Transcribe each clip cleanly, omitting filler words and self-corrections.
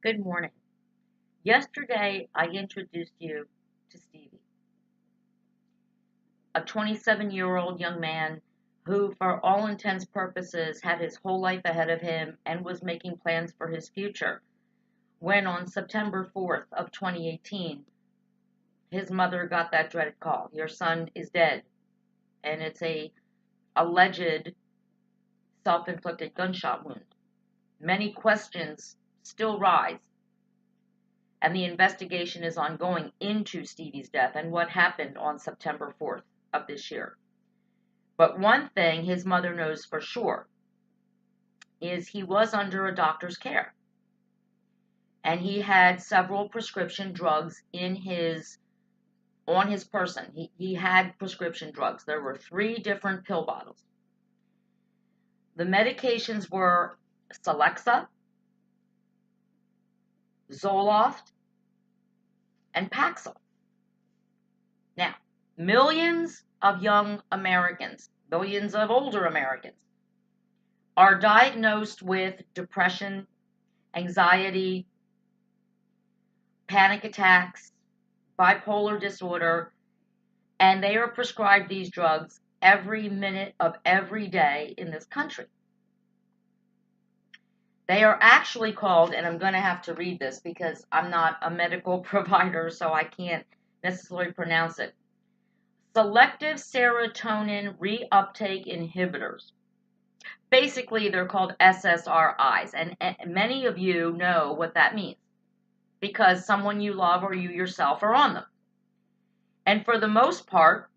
Good morning. Yesterday, I introduced you to Stevie, a 27-year-old young man who, for all intents purposes, had his whole life ahead of him and was making plans for his future. When on September 4th of 2018, his mother got that dreaded call. Your son is dead, and it's a alleged self-inflicted gunshot wound. Many questions still rise, and the investigation is ongoing into Stevie's death and what happened on September 4th of this year. But one thing his mother knows for sure is he was under a doctor's care, and he had several prescription drugs on his person. He had prescription drugs. There were 3 different pill bottles. The medications were Celexa, Zoloft, and Paxil. Now, millions of young Americans, billions of older Americans, are diagnosed with depression, anxiety, panic attacks, bipolar disorder, and they are prescribed these drugs every minute of every day in this country. They are actually called, and I'm going to have to read this because I'm not a medical provider, so I can't necessarily pronounce it. Selective serotonin reuptake inhibitors. Basically, they're called SSRIs, and many of you know what that means because someone you love or you yourself are on them. And for the most part,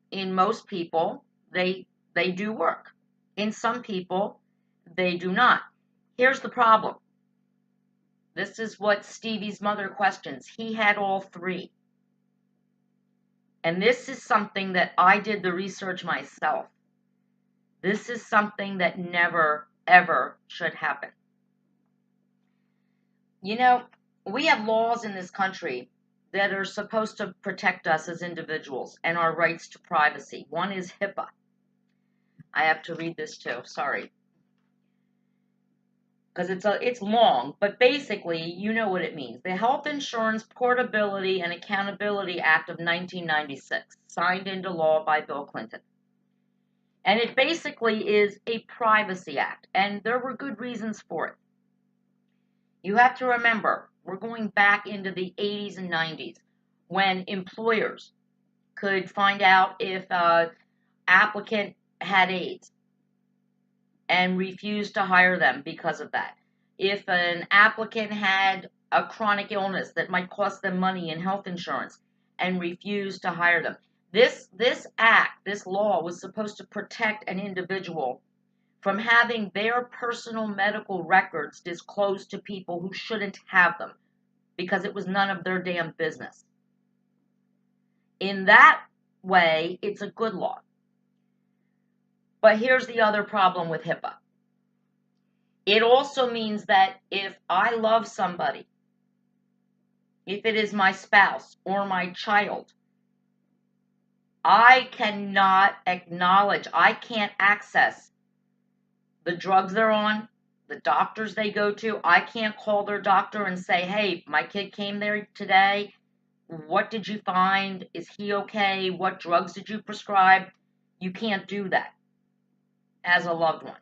in most people, they do work. In some people, they do not. Here's the problem. This is what Stevie's mother questions. He had all 3. And this is something that I did the research myself. This is something that never, ever should happen. You know, we have laws in this country that are supposed to protect us as individuals and our rights to privacy. One is HIPAA. I have to read this too, sorry. Because it's long, but basically, you know what it means. The Health Insurance Portability and Accountability Act of 1996, signed into law by Bill Clinton. And it basically is a privacy act, and there were good reasons for it. You have to remember, we're going back into the 80s and 90s when employers could find out if an applicant had AIDS and refused to hire them because of that. If an applicant had a chronic illness that might cost them money in health insurance and refused to hire them. This act, this law was supposed to protect an individual from having their personal medical records disclosed to people who shouldn't have them because it was none of their damn business. In that way, it's a good law. But here's the other problem with HIPAA. It also means that if I love somebody, if it is my spouse or my child, I cannot acknowledge, I can't access the drugs they're on, the doctors they go to. I can't call their doctor and say, hey, my kid came there today. What did you find? Is he okay? What drugs did you prescribe? You can't do that as a loved one.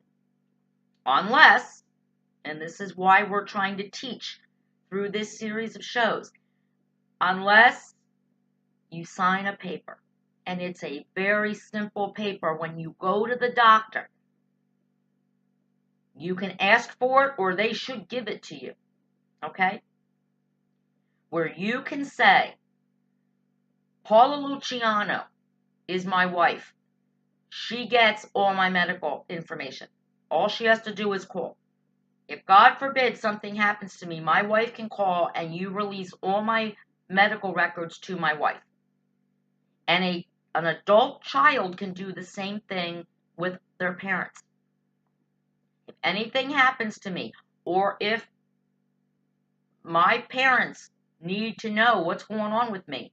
Unless, and this is why we're trying to teach through this series of shows, unless you sign a paper. And it's a very simple paper. When you go to the doctor, you can ask for it or they should give it to you. Okay? Where you can say, Paula Luciano is my wife. She gets all my medical information. All she has to do is call. If God forbid something happens to me, my wife can call and you release all my medical records to my wife. And an adult child can do the same thing with their parents. If anything happens to me, or if my parents need to know what's going on with me,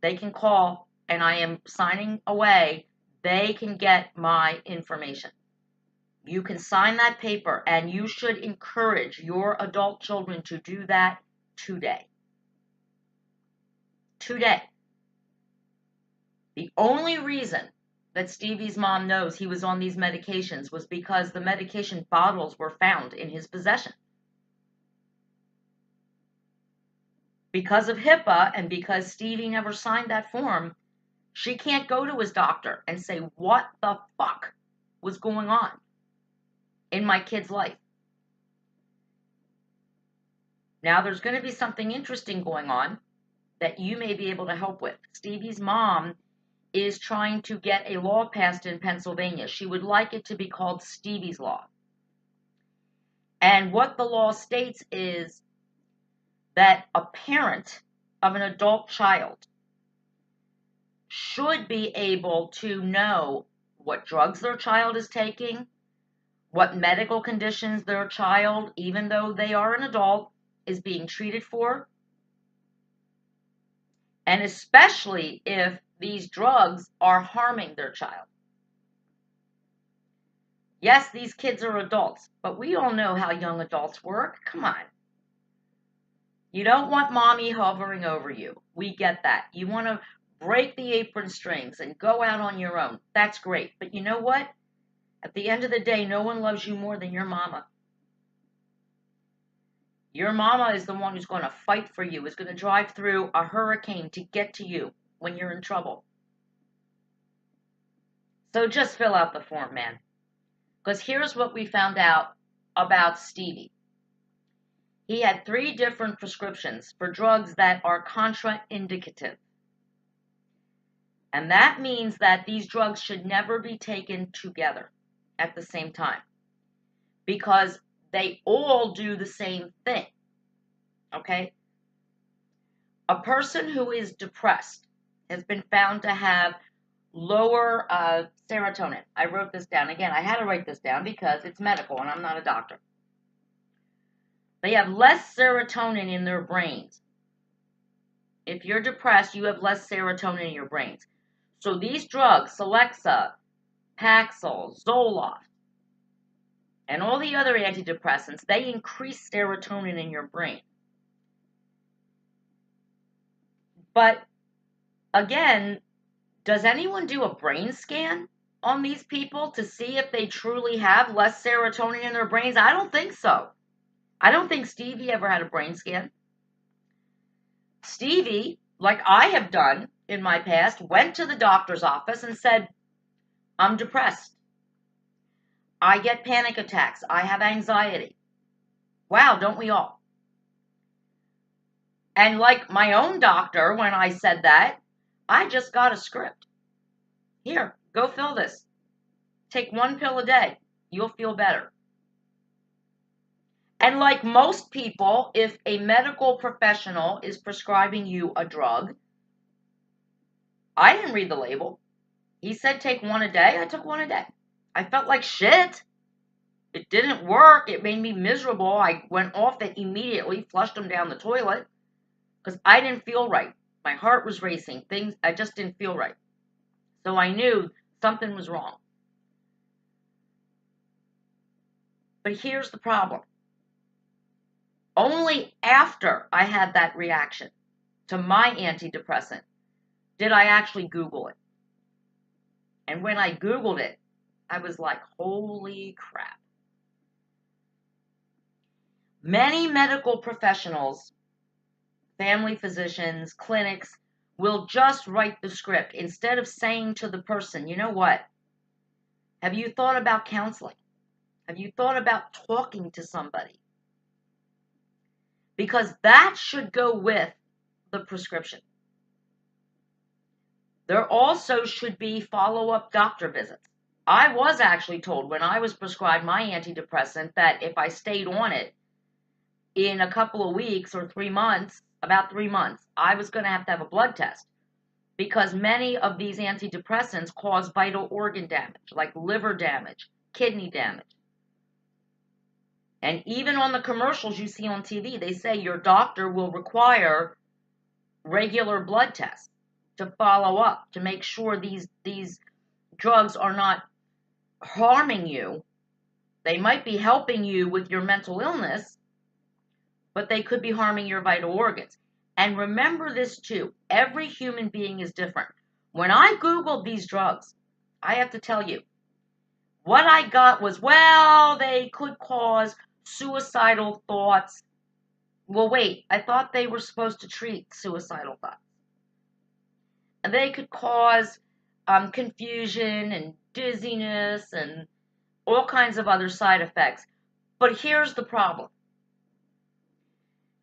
they can call, and I am signing away, they can get my information. You can sign that paper, and you should encourage your adult children to do that today. Today. The only reason that Stevie's mom knows he was on these medications was because the medication bottles were found in his possession. Because of HIPAA and because Stevie never signed that form, she can't go to his doctor and say, what the fuck was going on in my kid's life? Now, there's going to be something interesting going on that you may be able to help with. Stevie's mom is trying to get a law passed in Pennsylvania. She would like it to be called Stevie's Law. And what the law states is that a parent of an adult child should be able to know what drugs their child is taking, what medical conditions their child, even though they are an adult, is being treated for, and especially if these drugs are harming their child. Yes, these kids are adults, but we all know how young adults work. Come on. You don't want mommy hovering over you. We get that. You want to break the apron strings and go out on your own. That's great. But you know what? At the end of the day, no one loves you more than your mama. Your mama is the one who's going to fight for you, is going to drive through a hurricane to get to you when you're in trouble. So just fill out the form, man. Because here's what we found out about Stevie. He had 3 different prescriptions for drugs that are contraindicative. And that means that these drugs should never be taken together at the same time, because they all do the same thing. Okay? A person who is depressed has been found to have lower serotonin. I wrote this down. Again, I had to write this down because it's medical and I'm not a doctor. They have less serotonin in their brains. If you're depressed, you have less serotonin in your brains. So these drugs, Celexa, Paxil, Zoloft, and all the other antidepressants, they increase serotonin in your brain. But again, does anyone do a brain scan on these people to see if they truly have less serotonin in their brains? I don't think so. I don't think Stevie ever had a brain scan. Stevie, like I have done in my past, went to the doctor's office and said, I'm depressed. I get panic attacks. I have anxiety. Wow, don't we all? And like my own doctor, when I said that, I just got a script. Here, go fill this. Take 1 pill a day. You'll feel better. And like most people, if a medical professional is prescribing you a drug, I didn't read the label. He said take 1 a day. I took 1 a day. I felt like shit. It didn't work. It made me miserable. I went off it immediately, flushed them down the toilet, because I didn't feel right. My heart was racing. I just didn't feel right. So I knew something was wrong. But here's the problem. Only after I had that reaction to my antidepressant did I actually Google it. And when I Googled it, I was like, holy crap. Many medical professionals, family physicians, clinics, will just write the script instead of saying to the person, you know what? Have you thought about counseling? Have you thought about talking to somebody? Because that should go with the prescription. There also should be follow-up doctor visits. I was actually told when I was prescribed my antidepressant that if I stayed on it in a couple of weeks or 3 months, about 3 months, I was going to have a blood test, because many of these antidepressants cause vital organ damage, like liver damage, kidney damage. And even on the commercials you see on TV, they say your doctor will require regular blood tests to follow up, to make sure these drugs are not harming you They might be helping you with your mental illness, but they could be harming your vital organs. And remember this too, every human being is different. When I Googled these drugs, I have to tell you, what I got was, well, they could cause suicidal thoughts. Well, wait, I thought they were supposed to treat suicidal thoughts. And they could cause confusion and dizziness and all kinds of other side effects. But here's the problem.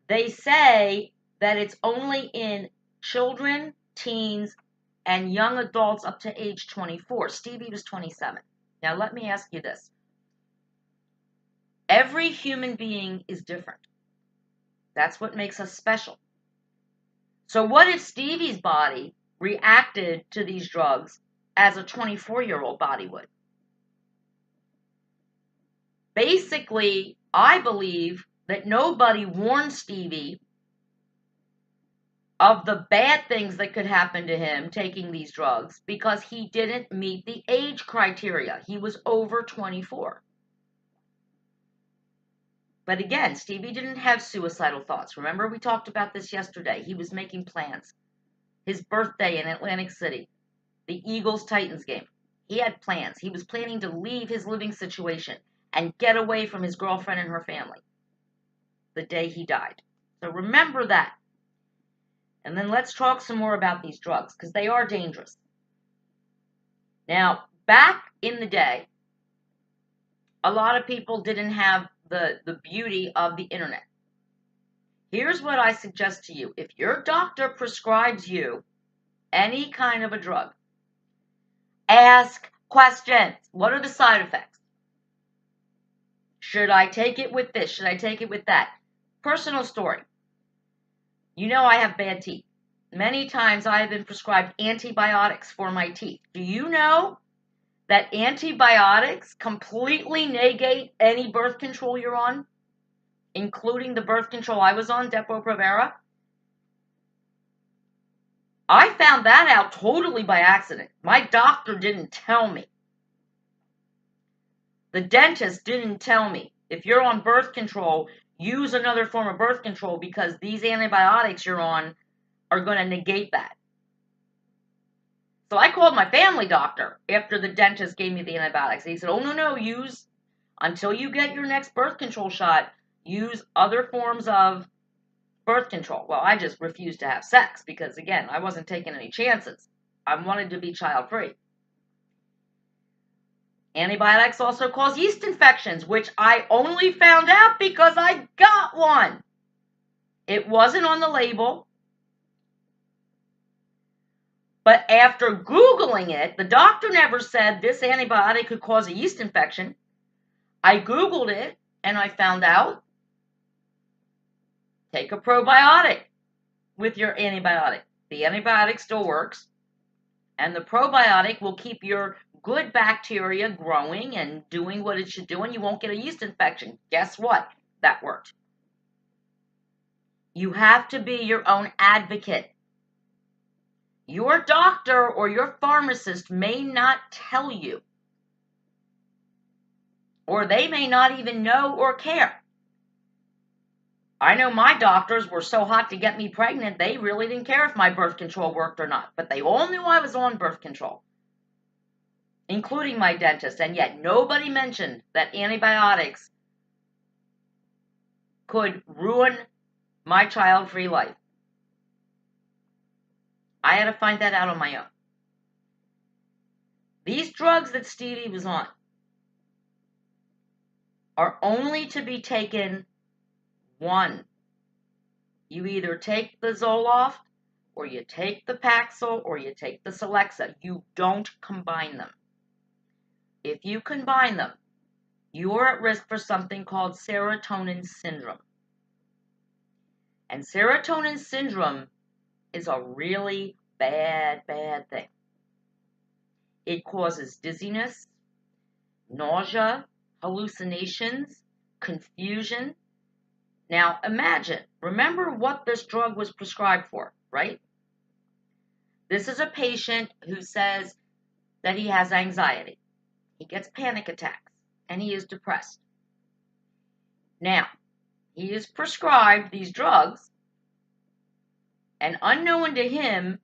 They say that it's only in children, teens, and young adults up to age 24. Stevie was 27. Now, let me ask you this. Every human being is different. That's what makes us special. So what if Stevie's body reacted to these drugs as a 24-year-old body would? Basically, I believe that nobody warned Stevie of the bad things that could happen to him taking these drugs because he didn't meet the age criteria. He was over 24. But again, Stevie didn't have suicidal thoughts. Remember, we talked about this yesterday. He was making plans. His birthday in Atlantic City, the Eagles-Titans game. He had plans. He was planning to leave his living situation and get away from his girlfriend and her family the day he died. So remember that. And then let's talk some more about these drugs, because they are dangerous. Now, back in the day, a lot of people didn't have the beauty of the internet. Here's what I suggest to you. If your doctor prescribes you any kind of a drug, ask questions. What are the side effects? Should I take it with this? Should I take it with that? Personal story. You know I have bad teeth. Many times I have been prescribed antibiotics for my teeth. Do you know that antibiotics completely negate any birth control you're on, including the birth control I was on, Depo-Provera? I found that out totally by accident. My doctor didn't tell me. The dentist didn't tell me. If you're on birth control, use another form of birth control because these antibiotics you're on are going to negate that. So I called my family doctor after the dentist gave me the antibiotics. He said, oh, no, use, until you get your next birth control shot, use other forms of birth control. Well, I just refused to have sex because, again, I wasn't taking any chances. I wanted to be child-free. Antibiotics also cause yeast infections, which I only found out because I got one. It wasn't on the label. But after Googling it, the doctor never said this antibiotic could cause a yeast infection. I Googled it, and I found out, take a probiotic with your antibiotic. The antibiotic still works, and the probiotic will keep your good bacteria growing and doing what it should do, and you won't get a yeast infection. Guess what? That worked. You have to be your own advocate. Your doctor or your pharmacist may not tell you, or they may not even know or care. I know my doctors were so hot to get me pregnant, they really didn't care if my birth control worked or not, but they all knew I was on birth control, including my dentist, and yet nobody mentioned that antibiotics could ruin my child-free life. I had to find that out on my own. These drugs that Stevie was on are only to be taken one. You either take the Zoloft, or you take the Paxil, or you take the Celexa. You don't combine them. If you combine them, you are at risk for something called serotonin syndrome. And serotonin syndrome is a really bad thing. It causes dizziness, nausea, hallucinations, confusion. Now imagine, remember what this drug was prescribed for, right? This is a patient who says that he has anxiety. He gets panic attacks, and he is depressed. Now, he is prescribed these drugs, and unknown to him,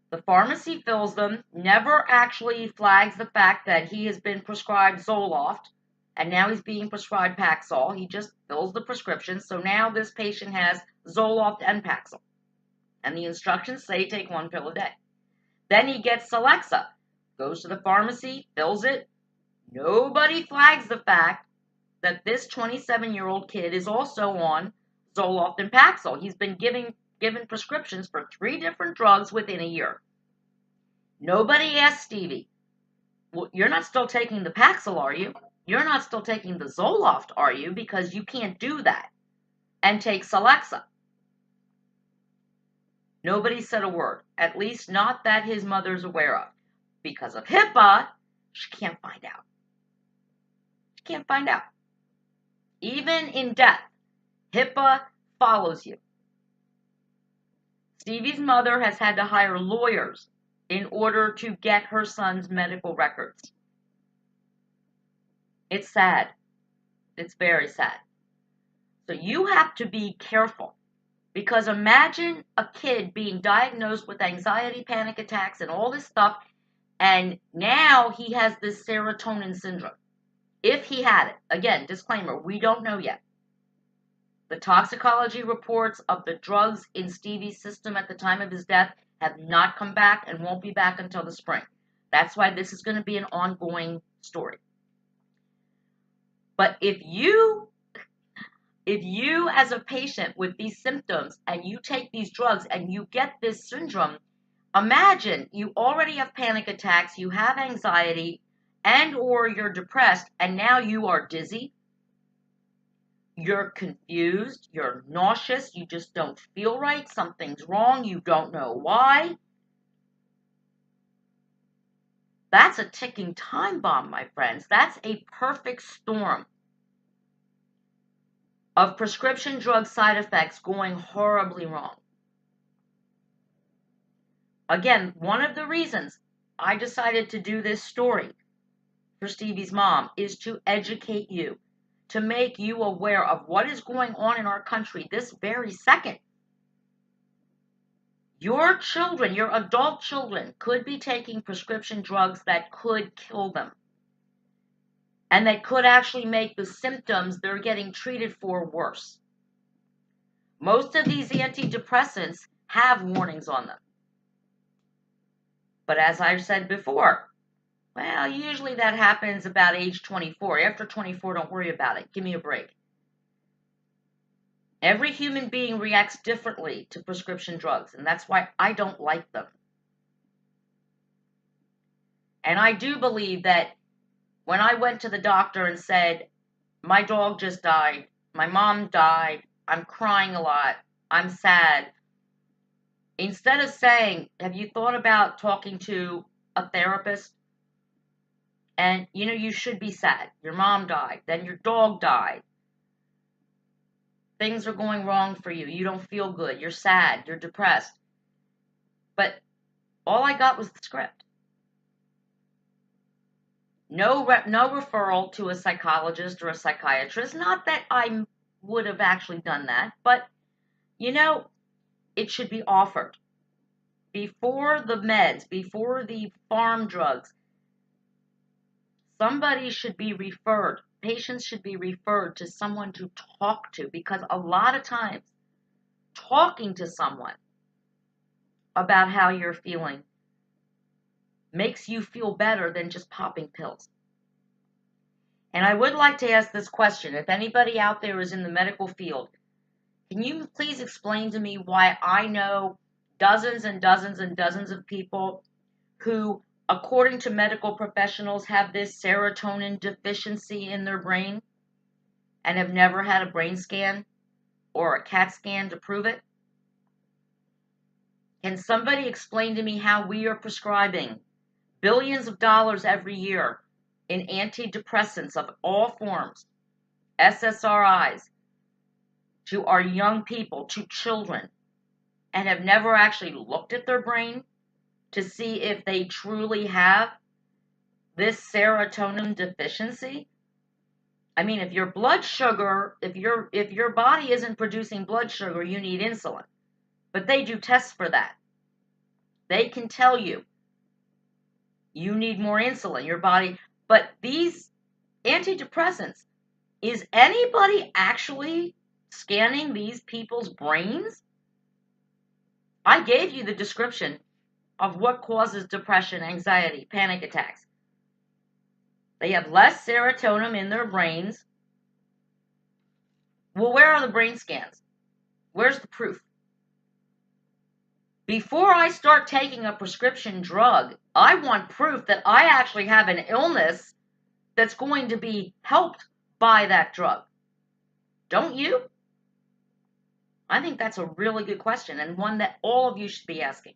the pharmacy fills them, never actually flags the fact that he has been prescribed Zoloft, and now he's being prescribed Paxil. He just fills the prescription, so now this patient has Zoloft and Paxil. And the instructions say take 1 pill a day. Then he gets Celexa, goes to the pharmacy, fills it. Nobody flags the fact that this 27-year-old kid is also on Zoloft and Paxil. He's been given prescriptions for 3 different drugs within a year. Nobody asked Stevie, well, you're not still taking the Paxil, are you? You're not still taking the Zoloft, are you? Because you can't do that and take Celexa. Nobody said a word, at least not that his mother's aware of. Because of HIPAA, she can't find out. She can't find out. Even in death, HIPAA follows you. Stevie's mother has had to hire lawyers in order to get her son's medical records. It's sad. It's very sad. So you have to be careful, because imagine a kid being diagnosed with anxiety, panic attacks, and all this stuff, and now he has this serotonin syndrome. If he had it. Again, disclaimer, we don't know yet. The toxicology reports of the drugs in Stevie's system at the time of his death have not come back and won't be back until the spring. That's why this is going to be an ongoing story. But if you as a patient with these symptoms and you take these drugs and you get this syndrome, imagine you already have panic attacks, you have anxiety, and or you're depressed, and now you are dizzy, you're confused, you're nauseous, you just don't feel right, something's wrong, you don't know why. That's a ticking time bomb, my friends. That's a perfect storm of prescription drug side effects going horribly wrong. Again, one of the reasons I decided to do this story for Stevie's mom is to educate you, to make you aware of what is going on in our country this very second. Your children, your adult children, could be taking prescription drugs that could kill them, and that could actually make the symptoms they're getting treated for worse. Most of these antidepressants have warnings on them. But as I've said before, well, usually that happens about age 24. After 24, don't worry about it. Give me a break. Every human being reacts differently to prescription drugs, and that's why I don't like them. And I do believe that when I went to the doctor and said, my dog just died, my mom died, I'm crying a lot, I'm sad, instead of saying, have you thought about talking to a therapist? And, you should be sad. Your mom died, then your dog died. Things are going wrong for you. You don't feel good. You're sad. You're depressed. But all I got was the script. No referral to a psychologist or a psychiatrist. Not that I would have actually done that, but, it should be offered. Before the meds, before the farm drugs, somebody should be referred. Patients should be referred to someone to talk to, because a lot of times talking to someone about how you're feeling makes you feel better than just popping pills. And I would like to ask this question. If anybody out there is in the medical field, can you please explain to me why I know dozens and dozens and dozens of people who, according to medical professionals, have this serotonin deficiency in their brain and have never had a brain scan or a CAT scan to prove it? Can somebody explain to me how we are prescribing billions of dollars every year in antidepressants of all forms, SSRIs, to our young people, to children, and have never actually looked at their brain to see if they truly have this serotonin deficiency? I mean, if your blood sugar, if your body isn't producing blood sugar, you need insulin. But they do tests for that. They can tell you need more insulin, your body. But these antidepressants, is anybody actually scanning these people's brains? I gave you the description of what causes depression, anxiety, panic attacks. They have less serotonin in their brains. Well, where are the brain scans? Where's the proof? Before I start taking a prescription drug, I want proof that I actually have an illness that's going to be helped by that drug. Don't you? I think that's a really good question, and one that all of you should be asking.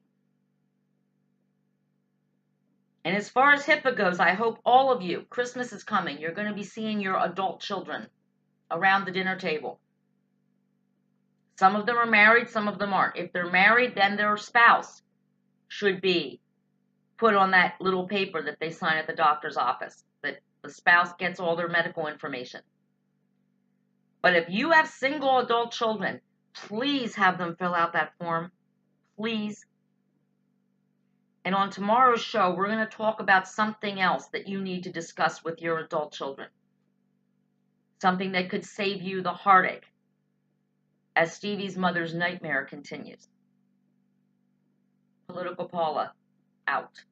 And as far as HIPAA goes, I hope all of you, Christmas is coming, you're going to be seeing your adult children around the dinner table. Some of them are married, some of them aren't. If they're married, then their spouse should be put on that little paper that they sign at the doctor's office, that the spouse gets all their medical information. But if you have single adult children, please have them fill out that form. Please. And on tomorrow's show, we're going to talk about something else that you need to discuss with your adult children. Something that could save you the heartache as Stevie's mother's nightmare continues. Political Paula, out.